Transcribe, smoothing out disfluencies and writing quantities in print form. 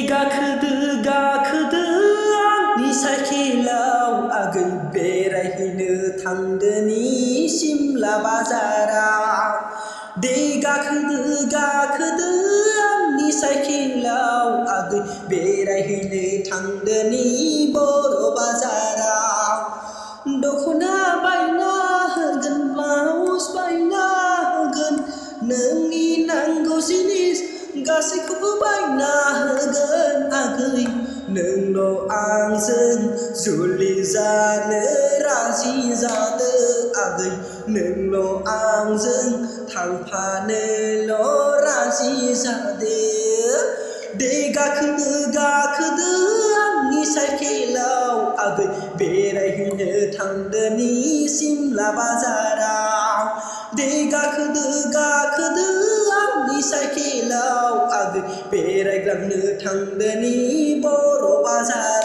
गाखोदो गाखोदो आंनि साइकेलाव आगै बेरायहैनो थांदोनि सिमला बाजाराव दे गाखोदो गाखोदो आंनि साइकेलाव आगै बेरायहैनो थांदोनि बर' बाजाराव दख'ना बायना होगोन ब्लाउस बायना होगोन नोंनि नांगौ जिनिस गासैखौबो बायना होगोन आगै नोंल' आंजों जुलि जानो राजि जादो आगै नोंल' आंजों थांफानोल' राजि जादो दे गाखोदो गाखोदो आंनि साइकेलाव आगै बेरायहैनो थांदोनि सिमला बाजाराव दे गाखोदो गाखोदो आंनि साइकेलाव आगै बेरायग्लांनो थांदोनि बर' बाजार